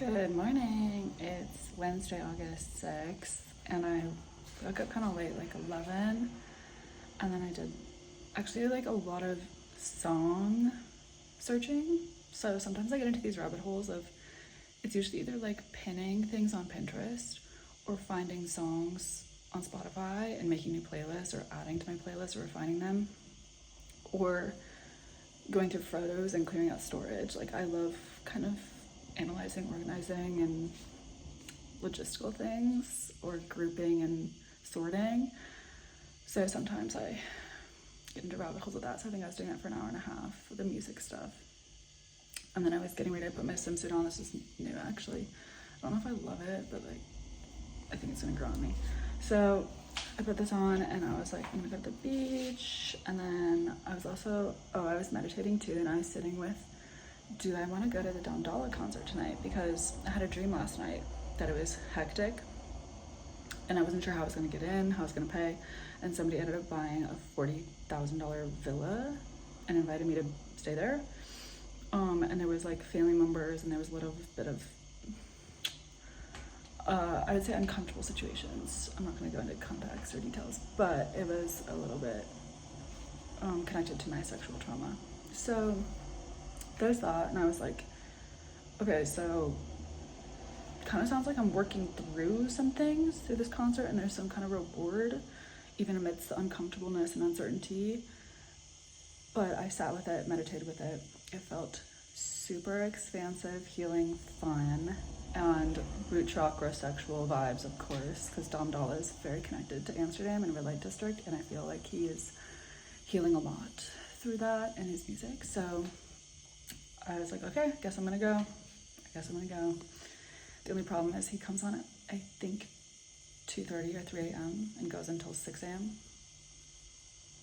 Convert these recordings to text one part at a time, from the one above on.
Good morning. It's Wednesday, August 6th, and I woke up kind of late, like 11, and then I did actually like a lot of song searching. So sometimes I get into these rabbit holes of it's usually either like pinning things on Pinterest or finding songs on Spotify and making new playlists or adding to my playlist or refining them, or going through photos and clearing out storage. Like I love kind of analyzing, organizing, and logistical things, or grouping and sorting. So sometimes I get into rabbit holes with that. So I think I was doing that for an hour and a half for the music stuff. And then I was getting ready to put my swimsuit on. This is new actually. I don't know if I love it, but like I think it's gonna grow on me. So I put this on and I was like, I'm gonna go to the beach. And then I was also, I was meditating too, and I was sitting with, do I want to go to the Dolla concert tonight? Because I had a dream last night that it was hectic and I wasn't sure how I was going to get in, how I was going to pay, and somebody ended up buying a $40,000 villa and invited me to stay there. And there was like family members, and there was a little bit of I would say uncomfortable situations. I'm not going to go into context or details, but it was a little bit connected to my sexual trauma. So there's that, and I was like, okay, so kind of sounds like I'm working through some things through this concert, and there's some kind of reward even amidst the uncomfortableness and uncertainty. But I sat with it, meditated with it. It felt super expansive, healing, fun, and root chakra sexual vibes, of course, because Dolla is very connected to Amsterdam and Red Light District, and I feel like he is healing a lot through that in his music. So I was like, okay, I guess I'm gonna go. The only problem is he comes on at, I think, 2:30 or 3 a.m. and goes until 6 a.m.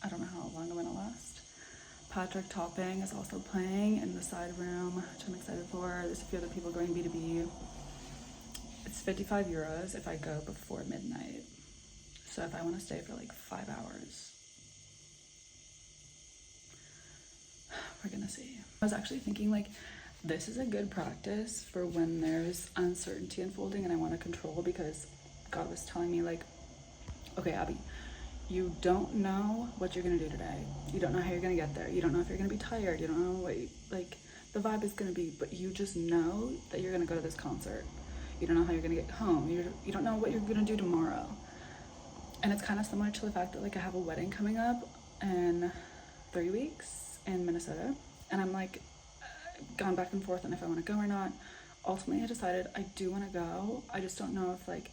I don't know how long I'm gonna last. Patrick Topping is also playing in the side room, which I'm excited for. There's a few other people going B2B. It's 55 euros if I go before midnight. So if I want to stay for like 5 hours, we're gonna see. I was actually thinking like this is a good practice for when there's uncertainty unfolding and I want to control, because God was telling me like, okay, Abby, you don't know what you're gonna do today. You don't know how you're gonna get there. You don't know if you're gonna be tired. You don't know what like the vibe is gonna be, but you just know that you're gonna go to this concert. You don't know how you're gonna get home. You don't know what you're gonna do tomorrow. And it's kind of similar to the fact that like I have a wedding coming up in 3 weeks in Minnesota, and I'm like gone back and forth on if I want to go or not. Ultimately I decided I do want to go. I just don't know if like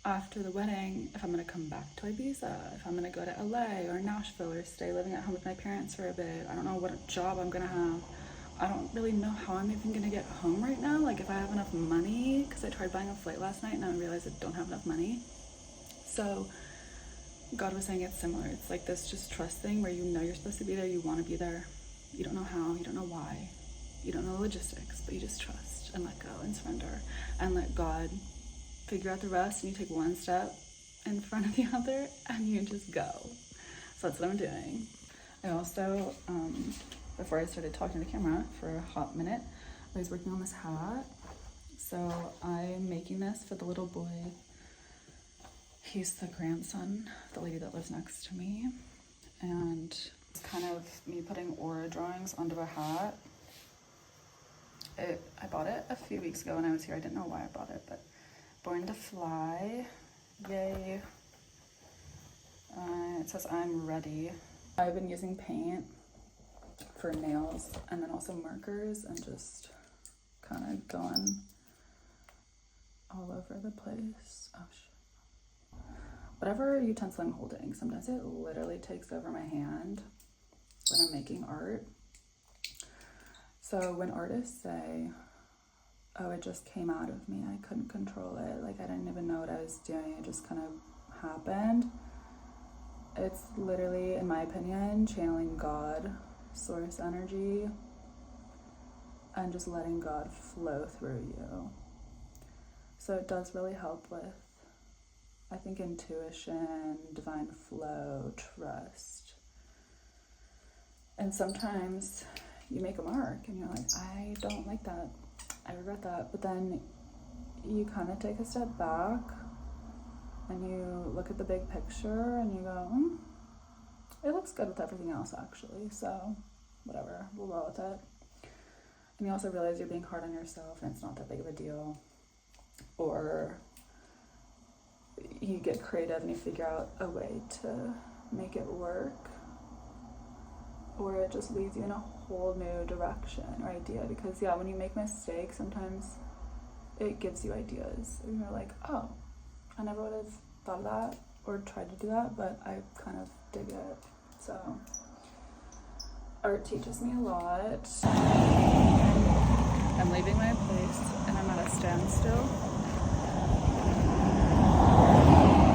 after the wedding if I'm going to come back to Ibiza, if I'm going to go to LA or Nashville or stay living at home with my parents for a bit. I don't know what job I'm going to have. I don't really know how I'm even going to get home right now, like if I have enough money, because I tried buying a flight last night and I realized I don't have enough money. So God was saying it's similar. It's like this just trust thing where you know you're supposed to be there, you want to be there, you don't know how, you don't know why, you don't know the logistics, but you just trust and let go and surrender and let God figure out the rest, and you take one step in front of the other and you just go. So that's what I'm doing. I also, before I started talking to the camera for a hot minute, I was working on this hat. So I'm making this for the little boy. He's the grandson of the lady that lives next to me, and it's kind of me putting aura drawings onto a hat. I bought it a few weeks ago when I was here. I didn't know why I bought it, but Born to Fly, yay. It says I'm ready. I've been using paint for nails and then also markers and just kind of going all over the place. Oh shit. Whatever utensil I'm holding, sometimes it literally takes over my hand when I'm making art. So when artists say, oh, it just came out of me, I couldn't control it, like I didn't even know what I was doing, it just kind of happened. It's literally, in my opinion, channeling God, source energy, and just letting God flow through you. So it does really help with, I think, intuition, divine flow, trust. And sometimes you make a mark and you're like, I don't like that. I regret that. But then you kind of take a step back and you look at the big picture and you go, it looks good with everything else actually, so whatever, we'll roll with it. And you also realize you're being hard on yourself and it's not that big of a deal. Or you get creative and you figure out a way to make it work. Or it just leads you in a whole new direction or idea. Because yeah, when you make mistakes, sometimes it gives you ideas. And you're like, oh, I never would have thought of that or tried to do that, but I kind of dig it. So art teaches me a lot. I'm leaving my place and I'm at a standstill.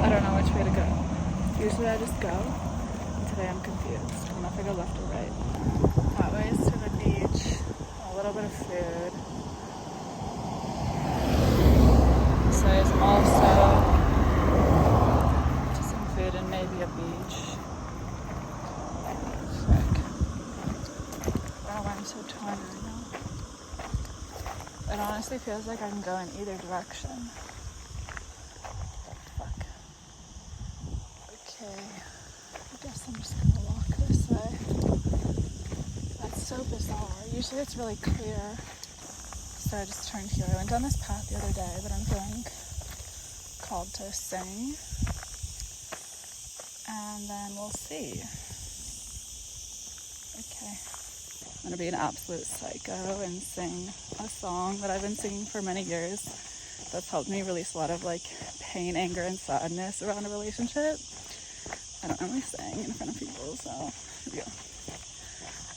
I don't know which way to go. Usually I just go. Today I'm confused. I don't know if I go left or right. That way is to the beach. A little bit of food. This way is also to some food and maybe a beach. Frick. I don't know why I'm so torn right now. It honestly feels like I can go in either direction. Fuck. Okay. I guess I'm just gonna walk this way. That's so bizarre. Usually it's really clear. So I just turned here. I went down this path the other day, but I'm feeling called to sing. And then we'll see. Okay. I'm gonna be an absolute psycho and sing a song that I've been singing for many years. That's helped me release a lot of like pain, anger, and sadness around a relationship. I don't normally sing in front of people, so here we go.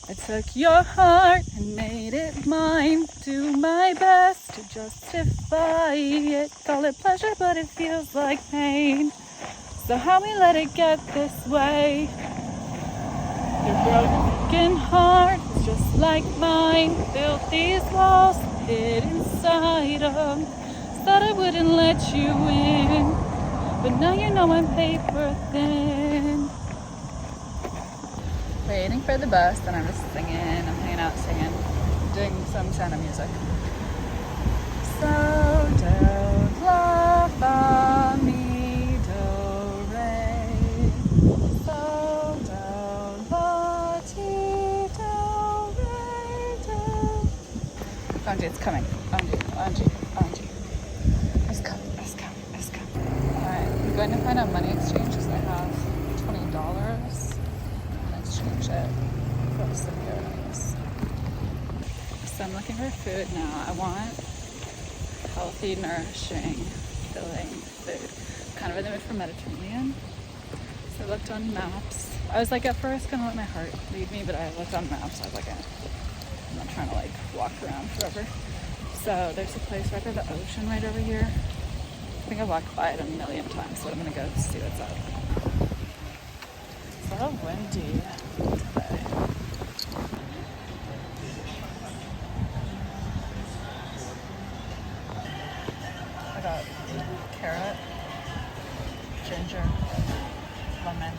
I took your heart and made it mine. Do my best to justify it. Call it pleasure, but it feels like pain. So how we let it get this way? Your broken heart is just like mine. Built these walls, hid inside them. Thought I wouldn't let you in, but now you know I'm paper thin. Waiting for the bus, then I'm just singing. I'm hanging out singing, doing some sound of music. So don't laugh at me, do re. So don't la ti do re do. Angie, it's coming. Angie. It's coming. Alright, I'm going to find a money exchange because I have $20. Exchange it for some euros. So I'm looking for food now. I want healthy, nourishing, filling food. Kind of in the mood for Mediterranean. So I looked on maps. I was like at first gonna let my heart lead me, but I looked on maps. I was like, I'm not trying to like walk around forever. So there's a place right by the ocean right over here. I think I've walked by it a million times, so I'm gonna go see what's up. It's a little windy today. I got carrot, ginger, lemon,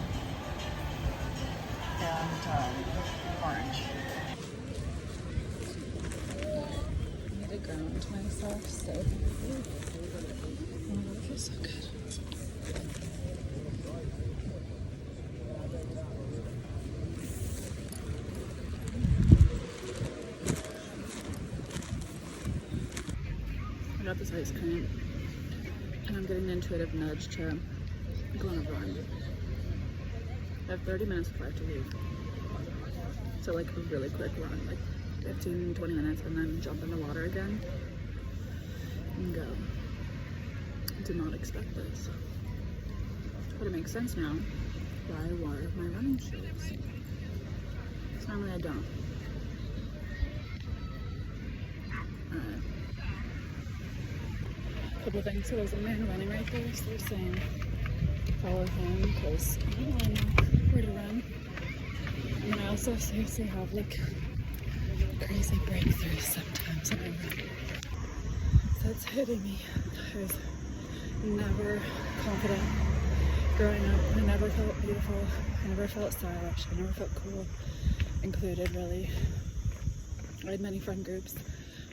and orange. I need to ground myself so quickly. Oh, that feels so good. I got this ice cream and I'm getting an intuitive nudge to go on a run. I have 30 minutes before I have to leave. So like a really quick run, like 15, 20 minutes, and then jump in the water again and go. I did not expect this. But it makes sense now why I wore my running shoes. Because normally I don't. Alright. Couple things. So there's a man running right there, so they're saying follow him because I don't really know where to run. And I also seriously have like crazy breakthroughs sometimes when I run. So it's hitting me. I was never confident growing up. I never felt beautiful. I never felt stylish. I never felt cool, included really. I had many friend groups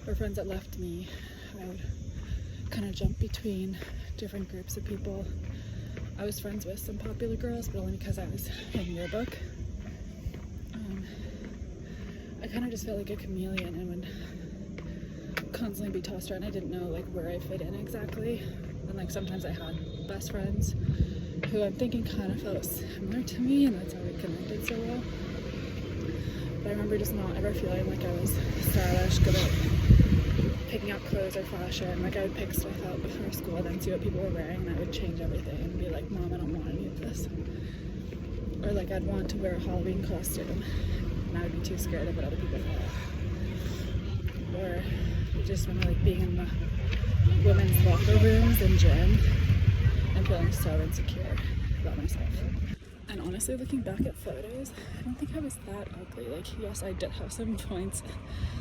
or friends that left me, I would kind of jump between different groups of people. I was friends with some popular girls, but only because I was in yearbook. I kind of just felt like a chameleon and would constantly be tossed around. I didn't know like where I fit in exactly. And like sometimes I had best friends who I'm thinking kind of felt similar to me, and that's how we connected so well. But I remember just not ever feeling like I was stylish, good at picking out clothes or fashion. Like I would pick stuff out before school and then see what people were wearing, and I would change everything and be like, Mom, I don't want any of this. Or like I'd want to wear a Halloween costume and I would be too scared of what other people thought. Or just remember like being in the women's locker rooms and gym and feeling so insecure about myself. And honestly, looking back at photos, I don't think I was that ugly. Like, yes, I did have some points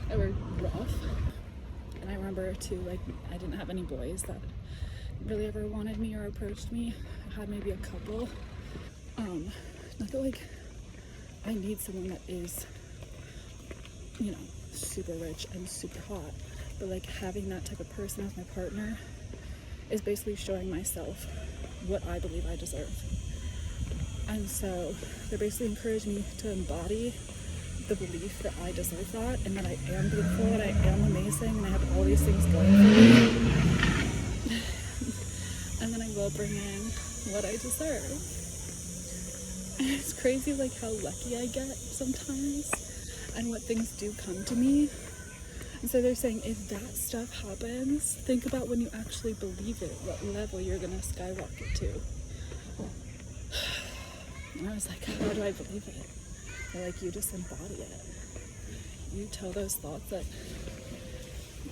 that were rough. And I remember too, like, I didn't have any boys that really ever wanted me or approached me. I had maybe a couple. Not that like I need someone that is, you know, super rich and super hot, but like having that type of person as my partner is basically showing myself what I believe I deserve. And so they basically encouraged me to embody the belief that I deserve that, and that I am beautiful and I am amazing and I have all these things going for me. And then I will bring in what I deserve. And it's crazy like how lucky I get sometimes and what things do come to me. And so they're saying if that stuff happens, think about when you actually believe it, what level you're gonna skyrocket to. And I was like, how do I believe it? They're like, you just embody it. You tell those thoughts that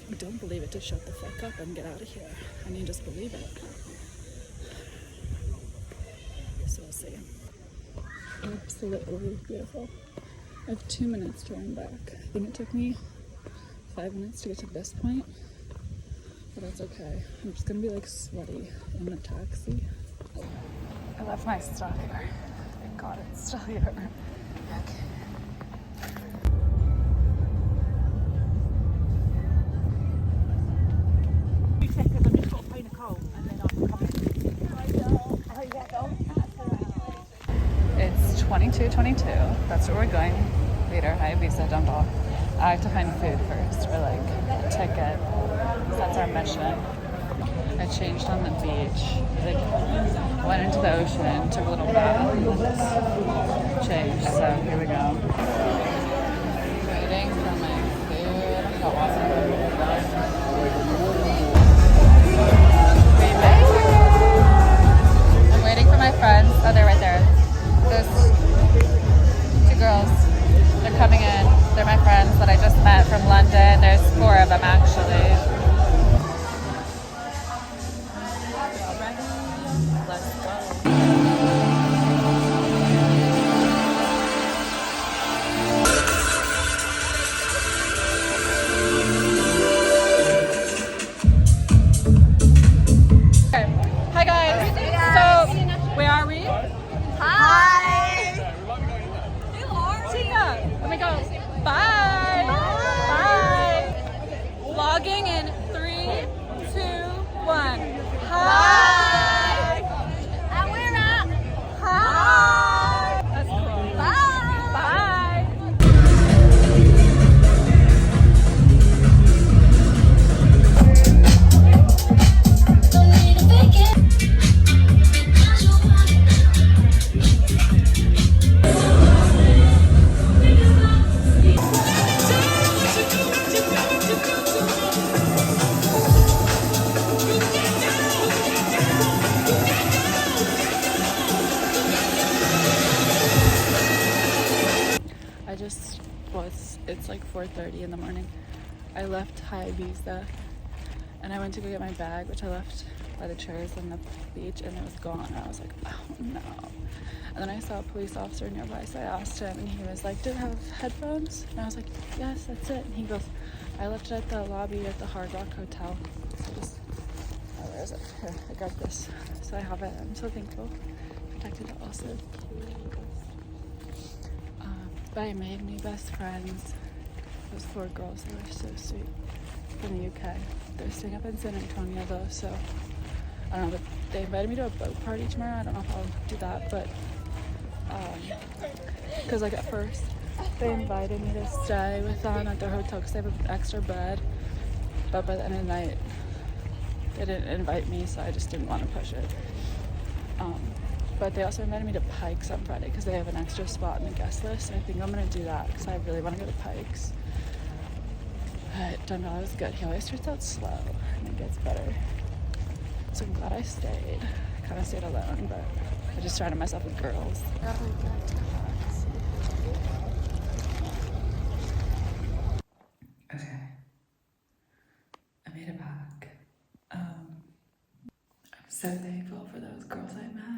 you don't believe it to shut the fuck up and get out of here. And you just believe it. So we'll see. Absolutely beautiful. I have 2 minutes to run back. I think it took me 5 minutes to get to this point, but that's okay. I'm just gonna be like sweaty in the taxi. I left my stuff here. Thank God it's still here. Okay. It's 22:22. That's where we're going later. Ibiza, Dolla. I have to find food first, or like a ticket. That's our mission. I changed on the beach, like went into the ocean, took a little bath, and then changed. So here we go. Waiting for my food. I got water. We made it. I'm waiting for my friends. Oh, they're right there. There's 2 girls. They're coming in. They're my friends that I just met from London. There's 4 of them actually. Let's go. Hi guys. So where are we? Hi. Hey Laura. Tina. Oh my God. Bye. Bye. Vlogging in 3, 2, 1. Hi. It's like 4:30 in the morning. I left Ibiza and I went to go get my bag, which I left by the chairs on the beach, and it was gone. And I was like, oh no. And then I saw a police officer nearby, so I asked him, and he was like, did it have headphones? And I was like, yes, that's it. And he goes, I left it at the lobby at the Hard Rock Hotel. So just, oh, where is it? Here, I grabbed this. So I have it. I'm so thankful. Protected it also. But I made new best friends. Those 4 girls, they were so sweet. from the UK. They're staying up in San Antonio though, so I don't know, but they invited me to a boat party tomorrow. I don't know if I'll do that, but because like at first they invited me to stay with them at their hotel because they have an extra bed, but by the end of the night they didn't invite me, so I just didn't want to push it. But they also invited me to Pikes on Friday because they have an extra spot in the guest list, and I think I'm gonna do that because I really want to go to Pikes. But Dolla was good. He always starts out slow and it gets better. So I'm glad I stayed. I kind of stayed alone, but I just surrounded myself with girls. Okay. I made it back. I'm so thankful for those girls I met.